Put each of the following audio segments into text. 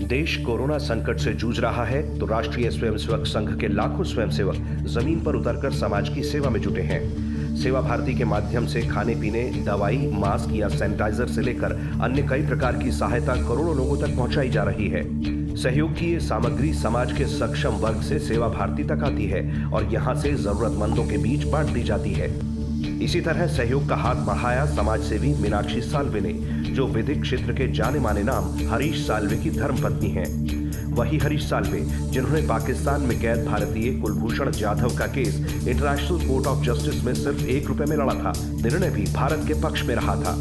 देश कोरोना संकट से जूझ रहा है तो राष्ट्रीय स्वयंसेवक संघ के लाखों स्वयंसेवक जमीन पर उतरकर समाज की सेवा में जुटे हैं। सेवा भारती के माध्यम से खाने पीने, दवाई, मास्क या सैनिटाइजर से लेकर अन्य कई प्रकार की सहायता करोड़ों लोगों तक पहुंचाई जा रही है। सहयोग की ये सामग्री समाज के सक्षम वर्ग से सेवा भारती तक आती है और यहाँ से जरूरतमंदों के बीच बांट दी जाती है। इसी तरह सहयोग का हाथ बढ़ाया समाज सेवी मीनाक्षी साल्वे ने, जो विधिक क्षेत्र के जाने माने नाम हरीश साल्वे की धर्मपत्नी हैं। वही हरीश साल्वे जिन्होंने पाकिस्तान में कैद भारतीय कुलभूषण जाधव का case international court of justice में सिर्फ ₹1 में लड़ा था, निर्णय भी भारत के पक्ष में रहा था।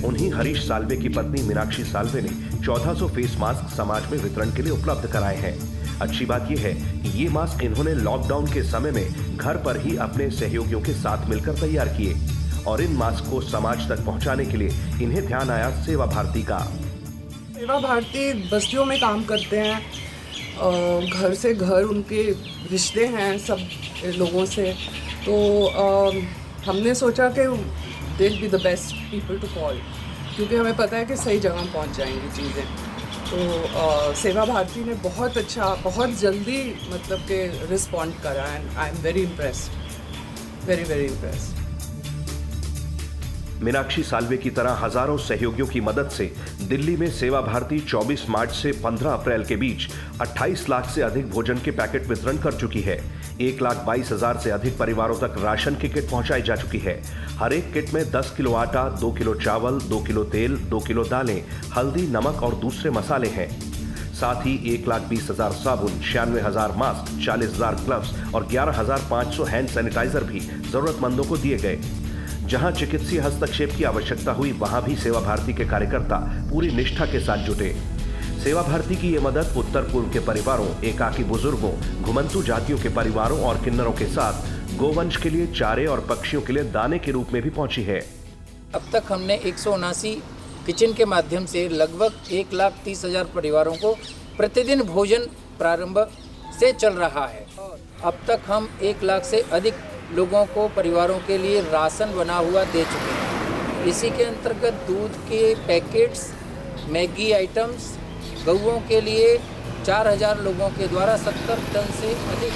उन्हीं हरीश साल्वे की पत्नी मीनाक्षी साल्वे ने 1400 फेस मास्क समाज में वितरण के लिए उपलब्ध कराए हैं। अच्छी बात यह है कि ये मास्क इन्होंने लॉकडाउन के समय में घर पर ही अपने सहयोगियों के साथ मिलकर तैयार किए और इन मास्क को समाज तक पहुंचाने के लिए इन्हें ध्यान आया सेवा भारती का। सेवा भारती बस्तियों में काम करते हैं, घर से घर उनके रिश्ते हैं सब लोगों से, तो हमने सोचा कि they will be the best people to call, क्योंकि हमें पता है कि सही जगह पहुंच जाएंगी चीज़ें। तो सेवा भारती ने बहुत अच्छा, बहुत जल्दी मतलब कि रिस्पॉन्ड करा and I am very impressed, very very impressed. Meenakshi Salve की तरह हजारों सहयोगियों की मदद से दिल्ली में सेवा भारती 24 मार्च से 15 अप्रैल के बीच 28 लाख से अधिक भोजन के पैकेट वितरण कर चुकी है। 1,22,000 से अधिक परिवारों तक राशन की किट पहुंचाई जा चुकी है। हर एक किट में 10 किलो आटा, 2 किलो चावल, 2 किलो तेल, 2 किलो दालें, हल्दी, नमक और दूसरे मसाले हैं। साथ ही 1,20,000 साबुन, 96,000 मास्क, 40,000 ग्लव्स और 11,500 हैंड सैनिटाइजर भी जरूरतमंदों को दिए गए। जहां चिकित्सीय हस्तक्षेप की आवश्यकता हुई, वहां भी सेवा भारती के कार्यकर्ता पूरी निष्ठा के साथ जुटे। सेवा भारती की ये मदद उत्तर पूर्व के परिवारों, एकाकी बुजुर्गों, घुमंतू जातियों के परिवारों और किन्नरों के साथ गोवंश के लिए चारे और पक्षियों के लिए दाने के रूप में भी पहुंची है। अब तक हमने 179 किचन के माध्यम से लगभग 1,30,000 परिवारों को प्रतिदिन भोजन प्रारंभ से चल रहा है। अब तक हम 1 लाख से अधिक लोगों को, परिवारों के लिए राशन बना हुआ दे चुके हैं। इसी के अंतर्गत दूध के पैकेट्स, मैगी आइटम्स, गौओं के लिए 4,000 लोगों के द्वारा 70 टन से अधिक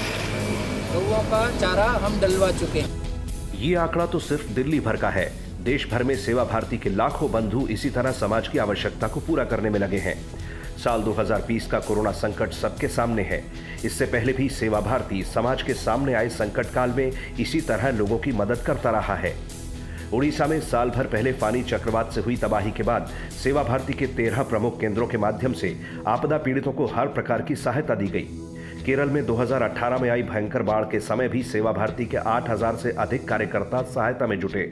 गौओं का चारा हम डलवा चुके हैं। ये आंकड़ा तो सिर्फ दिल्ली भर का है। देश भर में सेवा भारती के लाखों बंधु इसी तरह समाज की आवश्यकता को पूरा करने में लगे हैं। साल 2020 का कोरोना संकट सबके सामने है। इससे पहले भी सेवा भारती समाज के सामने आए संकट काल में इसी तरह लोगों की मदद करता रहा है। उड़ीसा में साल भर पहले फानी चक्रवात से हुई तबाही के बाद सेवा भारती के 13 प्रमुख केंद्रों के माध्यम से आपदा पीड़ितों को हर प्रकार की सहायता दी गई। केरल में 2018 में आई भयंकर बाढ़ के समय भी सेवा भारती के 8,000 से अधिक कार्यकर्ता सहायता में जुटे।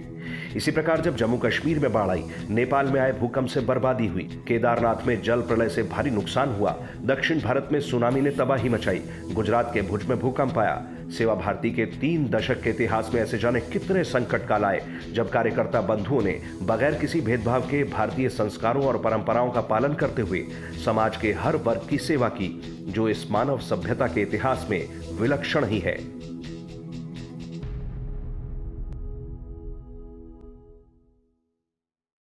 इसी प्रकार जब जम्मू कश्मीर में बाढ़ आई, नेपाल में आए भूकंप से बर्बादी हुई, केदारनाथ में जल प्रलय से भारी नुकसान हुआ, दक्षिण भारत में सुनामी ने तबाही मचाई, गुजरात के भुज में भूकंप आया। सेवा भारती के 3 दशक के इतिहास में ऐसे जाने कितने संकट काल आए जब कार्यकर्ता बंधुओं ने बगैर किसी भेदभाव के भारतीय संस्कारों और परंपराओं का पालन करते हुए समाज के हर वर्ग की सेवा की, जो इस मानव सभ्यता के इतिहास में विलक्षण ही है।